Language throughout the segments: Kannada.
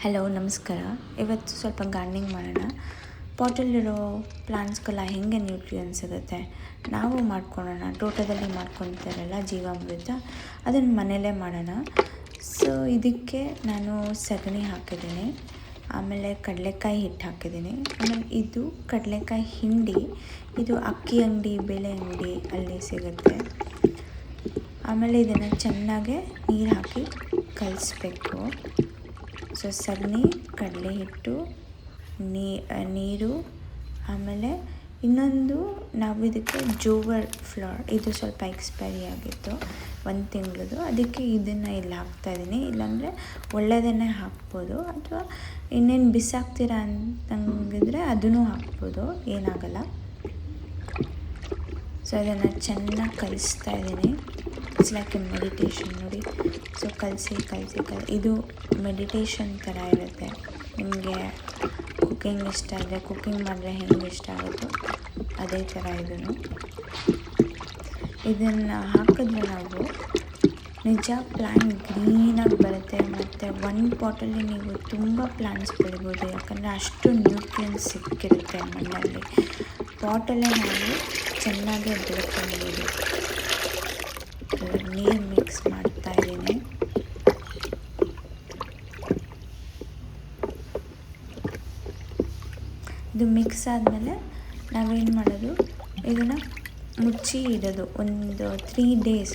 ಹಲೋ ನಮಸ್ಕಾರ. ಇವತ್ತು ಸ್ವಲ್ಪ ಗಾರ್ಡನಿಂಗ್ ಮಾಡೋಣ. ಪಾಟಲ್ಲಿರೋ ಪ್ಲಾಂಟ್ಸ್ಗೆಲ್ಲ ಹೆಂಗೆ ನ್ಯೂಟ್ರಿಯನ್ ಸಿಗುತ್ತೆ ನಾವು ಮಾಡ್ಕೊಳ್ಳೋಣ. ತೋಟದಲ್ಲಿ ಮಾಡ್ಕೊತಾರಲ್ಲ ಜೀವಾಮೃತ, ಅದನ್ನು ಮನೆಯಲ್ಲೇ ಮಾಡೋಣ. ಸೊ ಇದಕ್ಕೆ ನಾನು ಸಗಣಿ ಹಾಕಿದ್ದೀನಿ, ಆಮೇಲೆ ಕಡಲೆಕಾಯಿ ಹಿಟ್ಟು ಹಾಕಿದ್ದೀನಿ. ಆಮೇಲೆ ಇದು ಕಡಲೆಕಾಯಿ ಹಿಂಡಿ, ಇದು ಅಕ್ಕಿ ಅಂಗಡಿ, ಬೇಳೆ ಅಂಗಡಿ ಅಲ್ಲಿ ಸಿಗುತ್ತೆ. ಆಮೇಲೆ ಇದನ್ನು ಚೆನ್ನಾಗೆ ನೀರು ಹಾಕಿ ಕಲಿಸ್ಬೇಕು. ಸೊ ಸಗಣಿ, ಕಡಲೆ ಹಿಟ್ಟು, ನೀರು, ಆಮೇಲೆ ಇನ್ನೊಂದು ನಾವು ಇದಕ್ಕೆ ಜೋವರ್ ಫ್ಲೋರ್, ಇದು ಸ್ವಲ್ಪ ಎಕ್ಸ್ಪೈರಿ ಆಗಿತ್ತು, 1 ತಿಂಗಳದು. ಅದಕ್ಕೆ ಇದನ್ನು ಇಲ್ಲಿ ಹಾಕ್ತಾಯಿದ್ದೀನಿ. ಇಲ್ಲಾಂದರೆ ಒಳ್ಳೆಯದನ್ನೇ ಹಾಕ್ಬೋದು, ಅಥವಾ ಇನ್ನೇನು ಬಿಸಾಕ್ತೀರಾ ಅಂತಂಗಿದ್ರೆ ಅದನ್ನು ಹಾಕ್ಬೋದು, ಏನಾಗಲ್ಲ. ಸೊ ಅದನ್ನು ಚೆನ್ನಾಗಿ ಕಲಿಸ್ತಾ ಇದ್ದೀನಿ. ಇಟ್ಸ್ ಲೈಕ್ ಎ ಮೆಡಿಟೇಷನ್ ನೋಡಿ. ಸೊ ಕಲಸಿ ಇದು ಮೆಡಿಟೇಷನ್ ಥರ ಇರುತ್ತೆ. ನಿಮಗೆ ಕುಕ್ಕಿಂಗ್ ಇಷ್ಟ ಇದೆ, ಕುಕ್ಕಿಂಗ್ ಮಾಡಿದ್ರೆ ಹೆಂಗೆ ಇಷ್ಟ ಆಗುತ್ತೋ ಅದೇ ಥರ ಇದನ್ನು ಹಾಕಿದ್ರೆ ನಾವು ನಿಜ ಪ್ಲ್ಯಾಂಟ್ ಗ್ರೀನಾಗಿ ಬರುತ್ತೆ. ಮತ್ತು 1 ಪಾಟಲ್ಲಿ ನೀವು ತುಂಬ ಪ್ಲ್ಯಾಂಟ್ಸ್ ಬೆಳಿಬೋದು, ಯಾಕಂದರೆ ಅಷ್ಟು ನ್ಯೂಟ್ರಿಯನ್ಸ್ ಸಿಕ್ಕಿರುತ್ತೆ ಮಣ್ಣಲ್ಲಿ. ಪಾಟಲ್ಲೇ ನಾವು ಚೆನ್ನಾಗಿ ಬೆಳ್ಕೊಬೋದು. ನೀರು ಮಿಕ್ಸ್ ಮಾಡ್ತಾಯಿದ್ದೀನಿ. ಇದು ಮಿಕ್ಸ್ ಆದಮೇಲೆ ನಾವೇನು ಮಾಡೋದು, ಇದನ್ನು ಮುಚ್ಚಿ ಇಡೋದು ಒಂದು 3 ಡೇಸ್.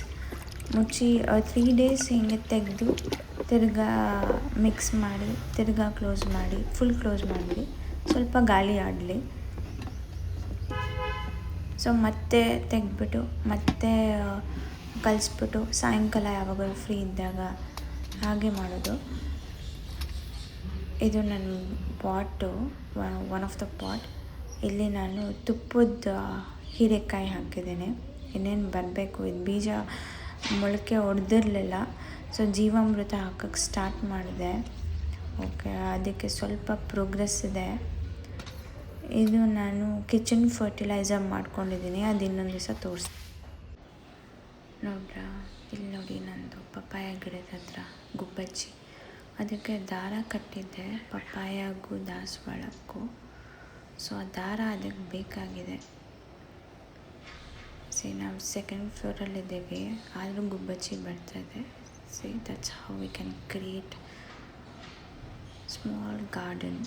ಮುಚ್ಚಿ 3 ಡೇಸ್ ಹಿಂಗೆ ತೆಗೆದು ತಿರ್ಗಾ ಮಿಕ್ಸ್ ಮಾಡಿ, ತಿರ್ಗಾ ಕ್ಲೋಸ್ ಮಾಡಿ, ಫುಲ್ ಕ್ಲೋಸ್ ಮಾಡಿಬಿಡಿ, ಸ್ವಲ್ಪ ಗಾಳಿ ಆಡಲಿ. ಸೊ ಮತ್ತೆ ತೆಗೆದ್ಬಿಟ್ಟು ಮತ್ತೆ ಕಲಿಸ್ಬಿಟ್ಟು ಸಾಯಂಕಾಲ ಯಾವಾಗಲೂ ಫ್ರೀ ಇದ್ದಾಗ ಹಾಗೆ ಮಾಡೋದು. ಇದು ನನ್ನ ಪಾಟು, ಒನ್ ಆಫ್ ದ ಪಾಟ್. ಇಲ್ಲಿ ನಾನು ತುಪ್ಪದ ಹೀರೆಕಾಯಿ ಹಾಕಿದ್ದೇನೆ. ಇನ್ನೇನು ಬರಬೇಕು. ಇದು ಬೀಜ ಮೊಳಕೆ ಹೊಡೆದಿರಲಿಲ್ಲ, ಸೊ ಜೀವಾಮೃತ ಹಾಕೋಕ್ಕೆ ಸ್ಟಾರ್ಟ್ ಮಾಡಿದೆ. ಓಕೆ, ಅದಕ್ಕೆ ಸ್ವಲ್ಪ ಪ್ರೋಗ್ರೆಸ್ ಇದೆ. ಇದು ನಾನು ಕಿಚನ್ ಫರ್ಟಿಲೈಸರ್ ಮಾಡ್ಕೊಂಡಿದ್ದೀನಿ, ಅದು ಇನ್ನೊಂದು ದಿವಸ ತೋರಿಸ್ತೀನಿ. ನೋಡ್ರಾ, ಇಲ್ಲಿ ನೋಡಿ ನಂದು ಪಪ್ಪಾಯ ಗಿಡದ ಹತ್ರ ಗುಬ್ಬಚ್ಚಿ. ಅದಕ್ಕೆ ದಾರ ಕಟ್ಟಿದ್ದೆ, ಪಪ್ಪಾಯಗೂ ದಾಸವಾಳಕ್ಕೂ. ಸೊ ಆ ದಾರ ಅದಕ್ಕೆ ಬೇಕಾಗಿದೆ. ನಾವು 2nd ಫ್ಲೋರಲ್ಲಿದ್ದೀವಿ, ಆದರೂ ಗುಬ್ಬಚ್ಚಿ ಬರ್ತದೆ. That's how we can create small garden.